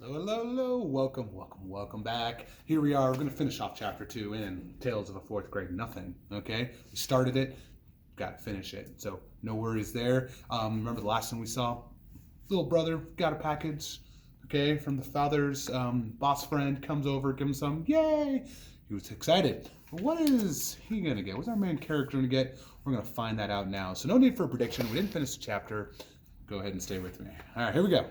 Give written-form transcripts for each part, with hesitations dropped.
Hello, hello, hello. Welcome back. Here we are. We're going to finish off chapter 2 in Tales of a Fourth Grade Nothing. Okay? We started it, got to finish it. So, no worries there. Remember the last thing we saw? Little brother got a package, okay, from the father's boss friend, comes over, gives him some. Yay! He was excited. But what is he going to get? What's our main character going to get? We're going to find that out now. So, no need for a prediction. We didn't finish the chapter. Go ahead and stay with me. All right, here we go.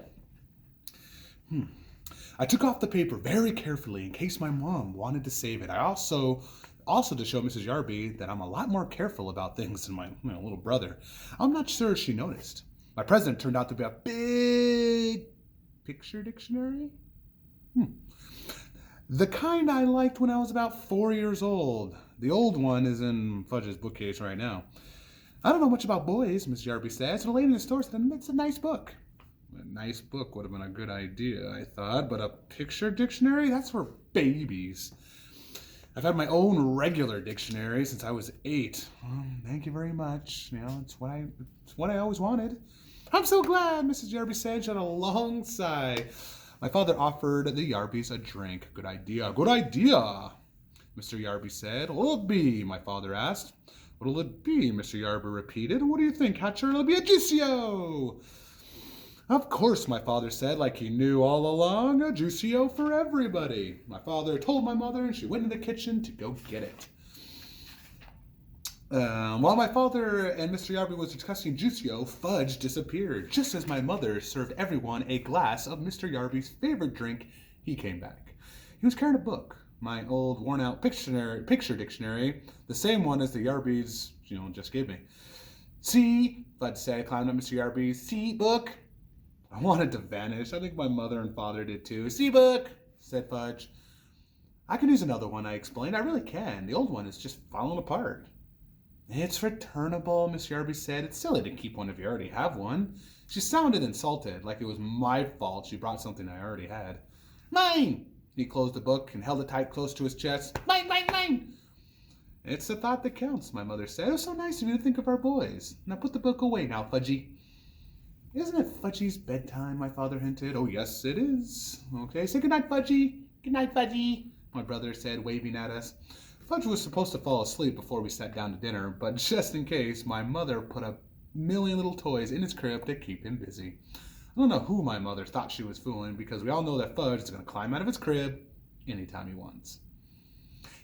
I took off the paper very carefully in case my mom wanted to save it. I also to show Mrs. Yarby that I'm a lot more careful about things than my little brother. I'm not sure she noticed. My present turned out to be a big picture dictionary. The kind I liked when I was about 4 years old. The old one is in Fudge's bookcase right now. I don't know much about boys, Mrs. Yarby said, so the lady in the store said it's a nice book. A nice book would have been a good idea, I thought, but a picture dictionary? That's for babies. I've had my own regular dictionary since I was 8. Thank you very much. It's what I always wanted. I'm so glad, Mrs. Yarby said. She had a long sigh. My father offered the Yarbys a drink. Good idea. Good idea, Mr. Yarby said. What'll it be? My father asked. What'll it be? Mr. Yarby repeated. What do you think, Hatcher? It'll be a Juicio. Of course, my father said, like he knew all along, a Juicio for everybody. My father told my mother, and she went in the kitchen to go get it. While my father and Mr. Yarby was discussing Juicio, Fudge disappeared. Just as my mother served everyone a glass of Mr. Yarby's favorite drink, he came back. He was carrying a book, my old worn-out picture dictionary, the same one as the Yarbys, just gave me. See, Fudge said, climbing up Mr. Yarby's seat book. I wanted to vanish. I think my mother and father did too. See book, said Fudge. I can use another one, I explained. I really can. The old one is just falling apart. It's returnable, Miss Yarby said. It's silly to keep one if you already have one. She sounded insulted, like it was my fault she brought something I already had. Mine! He closed the book and held it tight close to his chest. Mine, mine, mine! It's the thought that counts, my mother said. It was so nice of you to think of our boys. Now put the book away now, Fudgy. Isn't it Fudgy's bedtime, my father hinted. Oh, yes, it is. Okay, say goodnight, Fudgy. Good night, Fudgy, my brother said, waving at us. Fudge was supposed to fall asleep before we sat down to dinner, but just in case, my mother put a million little toys in his crib to keep him busy. I don't know who my mother thought she was fooling, because we all know that Fudge is going to climb out of his crib anytime he wants.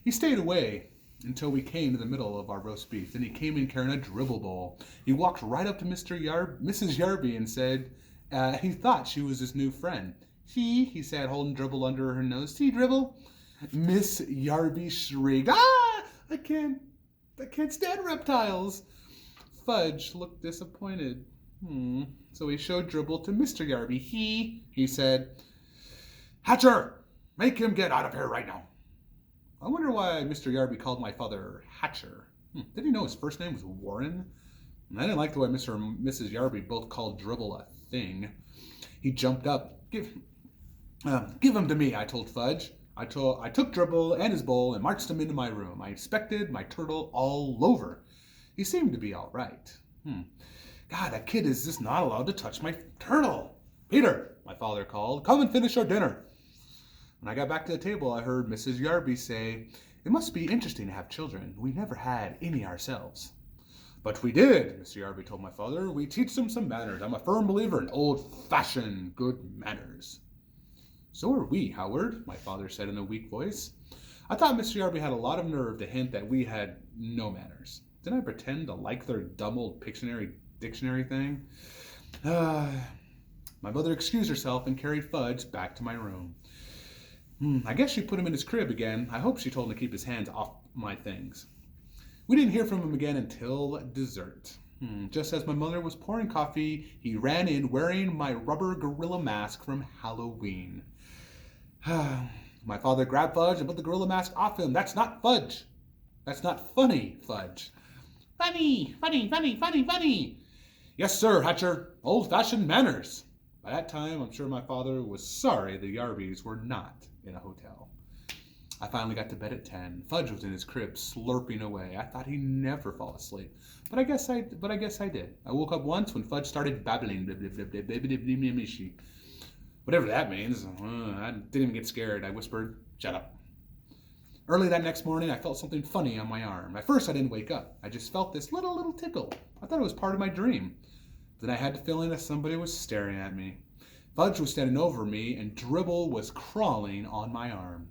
He stayed away until we came to the middle of our roast beef. Then he came in carrying a dribble bowl. He walked right up to Mrs. Yarby and said he thought she was his new friend. See, he said, holding Dribble under her nose. See, Dribble? Miss Yarby shrieked. Ah! I can't stand reptiles. Fudge looked disappointed. So he showed Dribble to Mr. Yarby. He said, Hatcher, make him get out of here right now. I wonder why Mr. Yarby called my father Hatcher. Did he know his first name was Warren? I didn't like the way Mr. and Mrs. Yarby both called Dribble a thing. He jumped up. Give him to me, I told Fudge. I took Dribble and his bowl and marched him into my room. I inspected my turtle all over. He seemed to be all right. God, that kid is just not allowed to touch my turtle. Peter, my father called, come and finish our dinner. When I got back to the table, I heard Mrs. Yarby say, it must be interesting to have children. We never had any ourselves. But we did, Mr. Yarby told my father. We teach them some manners. I'm a firm believer in old-fashioned good manners. So are we, Howard, my father said in a weak voice. I thought Mr. Yarby had a lot of nerve to hint that we had no manners. Didn't I pretend to like their dumb old dictionary thing? My mother excused herself and carried Fudge back to my room. I guess she put him in his crib again. I hope she told him to keep his hands off my things. We didn't hear from him again until dessert. Just as my mother was pouring coffee, he ran in wearing my rubber gorilla mask from Halloween. My father grabbed Fudge and put the gorilla mask off him. That's not Fudge. That's not funny, Fudge. Funny, funny, funny, funny, funny. Yes, sir, Hatcher. Old-fashioned manners. By that time, I'm sure my father was sorry the Yarbys were not in a hotel. I finally got to bed at 10. Fudge was in his crib, slurping away. I thought he'd never fall asleep, but I guess I did. I woke up once when Fudge started babbling. Whatever that means. I didn't even get scared. I whispered, "Shut up." Early that next morning, I felt something funny on my arm. At first, I didn't wake up. I just felt this little tickle. I thought it was part of my dream. Then I had the feeling that somebody was staring at me. Fudge was standing over me, and Dribble was crawling on my arm.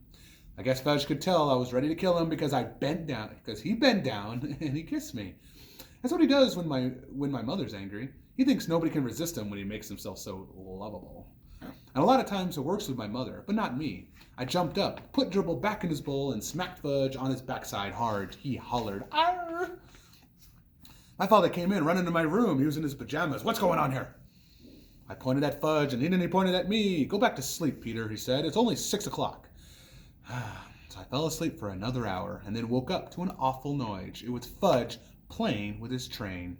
I guess Fudge could tell I was ready to kill him because he bent down and he kissed me. That's what he does when my mother's angry. He thinks nobody can resist him when he makes himself so lovable. And a lot of times it works with my mother, but not me. I jumped up, put Dribble back in his bowl, and smacked Fudge on his backside hard. He hollered, "Arr!" My father came in, running into my room. He was in his pajamas. "What's going on here?" I pointed at Fudge, and he pointed at me. "Go back to sleep, Peter," he said. "It's only 6 o'clock. So I fell asleep for another hour, and then woke up to an awful noise. It was Fudge playing with his train.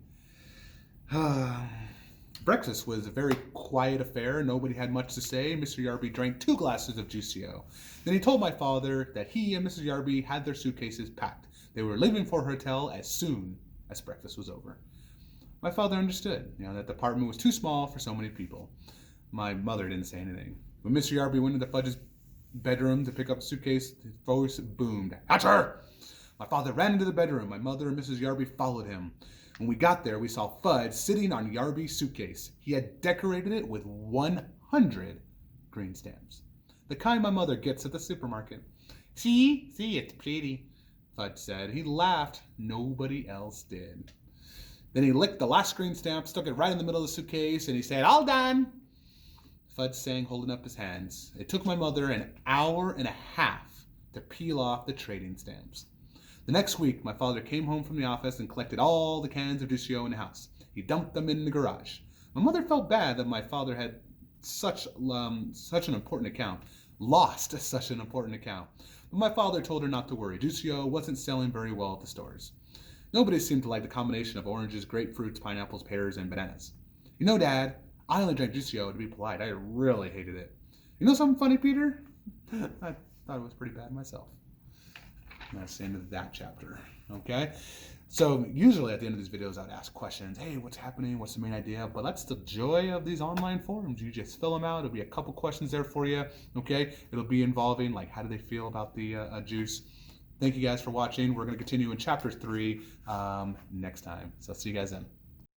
Breakfast was a very quiet affair. Nobody had much to say. Mr. Yarby drank 2 glasses of Juicio. Then he told my father that he and Mrs. Yarby had their suitcases packed. They were leaving for her hotel as soon as breakfast was over. My father understood, that the apartment was too small for so many people. My mother didn't say anything. When Mr. Yarby went into Fudge's bedroom to pick up a suitcase, his voice boomed, "Hatcher!" My father ran into the bedroom. My mother and Mrs. Yarby followed him. When we got there, we saw Fudge sitting on Yarby's suitcase. He had decorated it with 100 green stamps, the kind my mother gets at the supermarket. See, it's pretty," Fudge said. He laughed. Nobody else did. Then he licked the last green stamp, stuck it right in the middle of the suitcase, and he said, "All done," Fudge sang, holding up his hands. It took my mother an hour and a half to peel off the trading stamps. The next week, my father came home from the office and collected all the cans of Juicio in the house. He dumped them in the garage. My mother felt bad that my father had lost such an important account. But my father told her not to worry. Juicio wasn't selling very well at the stores. Nobody seemed to like the combination of oranges, grapefruits, pineapples, pears, and bananas. Dad, I only drank Juicio to be polite. I really hated it. You know something funny, Peter? I thought it was pretty bad myself. And that's the end of that chapter. Okay? So usually at the end of these videos, I would ask questions. Hey, what's happening? What's the main idea? But that's the joy of these online forums. You just fill them out. There'll be a couple questions there for you. Okay? It'll be involving, like, how do they feel about the juice? Thank you guys for watching. We're going to continue in chapter 3 next time. So see you guys then.